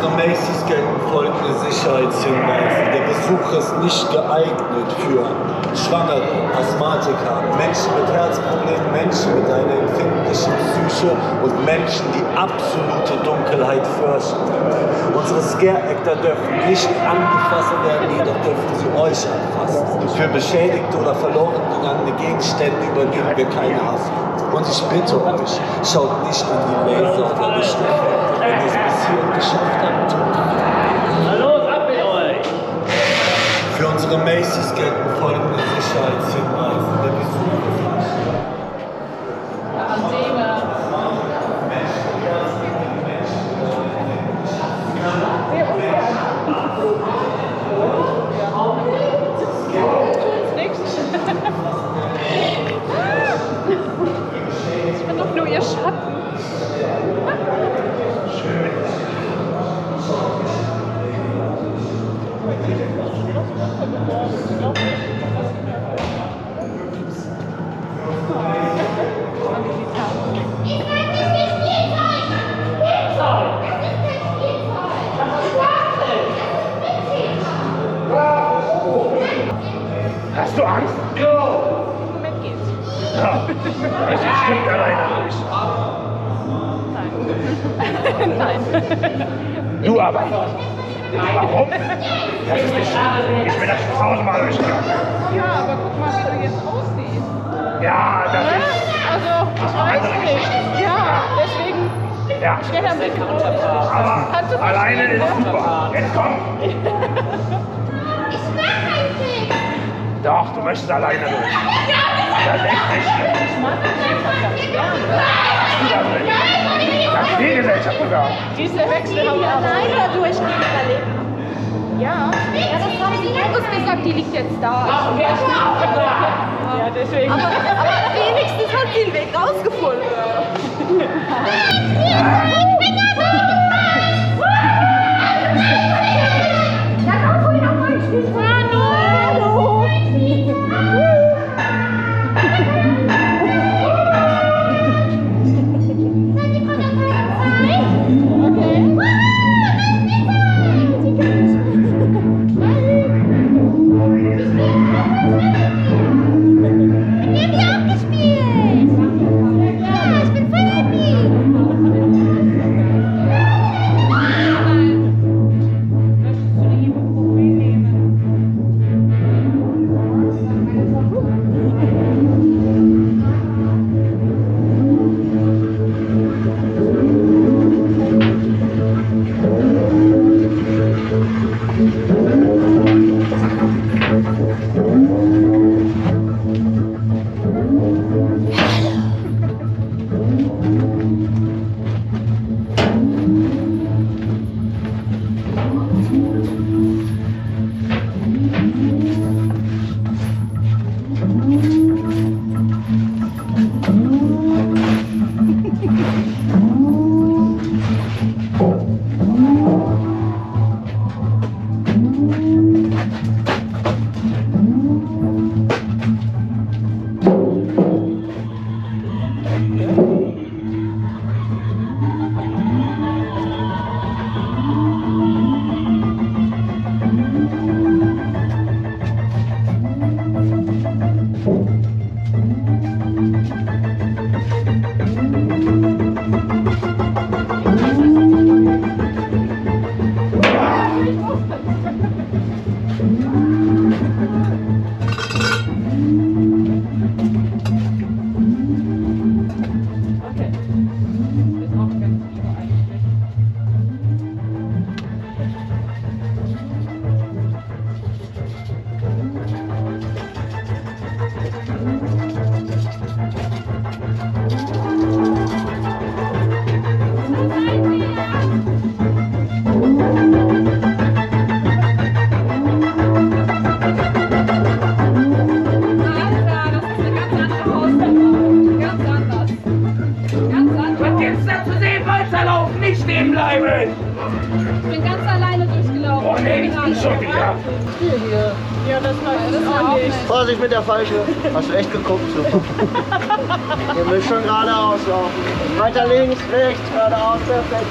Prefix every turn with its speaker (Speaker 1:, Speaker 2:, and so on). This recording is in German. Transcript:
Speaker 1: unsere Mazes gelten folgende Sicherheitshinweise. Der Besuch ist nicht geeignet für Schwangere, Asthmatiker, Menschen mit Herzproblemen, Menschen mit einer empfindlichen Psyche und Menschen, die absolute Dunkelheit fürchten. Unsere Scare-Actor dürfen nicht angefasst werden, jedoch dürfen sie euch anfassen. Für beschädigte oder verloren gegangene Gegenstände übernehmen wir keine Haftung. Und ich bitte euch, schaut nicht in die Laser oder Lichteffekte, wenn ihr es bis hierhin geschafft habt.
Speaker 2: Hallo, ab mit euch!
Speaker 1: Für unsere Mazes gelten folgende Sicherheitshinweise. Der Besuch ist
Speaker 3: ich bin doch nur ihr Schatten.
Speaker 2: Hast du Angst? Ja.
Speaker 3: Moment geht's.
Speaker 2: Ja. Das ist bestimmt alleine durch.
Speaker 3: Nein. Nein.
Speaker 2: Du aber. Warum? Das ist nicht. Ich bin das zu Hause mal durchgegangen.
Speaker 3: Ja, aber guck mal, wie du jetzt aussiehst.
Speaker 2: Ja, das
Speaker 3: Ne?
Speaker 2: ist.
Speaker 3: Also, ich weiß nicht. Ja, deswegen.
Speaker 2: Ja.
Speaker 3: Schneller mit
Speaker 2: Aber alleine ist super. Jetzt komm. Doch, du möchtest alleine durch. Das ist echt nicht schlimm.
Speaker 3: Ich mag das einfach ganz gerne.
Speaker 2: Hast du das nicht? Das ist die Gesellschaft sogar.
Speaker 3: Diese Wechsel haben wir aber.
Speaker 4: Alleine durchgehen erlebt.
Speaker 3: Ja.
Speaker 4: Ja, das haben die Jungs gesagt, die liegt jetzt da.
Speaker 3: Ja, deswegen.
Speaker 4: Aber wenigstens hat sie den Weg rausgefunden. Da kommt wohl noch mal ein Spiel. Hallo!
Speaker 3: Ja, das weiß ich auch nicht.
Speaker 5: Vorsicht mit der Falsche. Hast du echt geguckt? So. Ihr müsst schon geradeaus laufen. Weiter links, rechts, geradeaus, perfekt.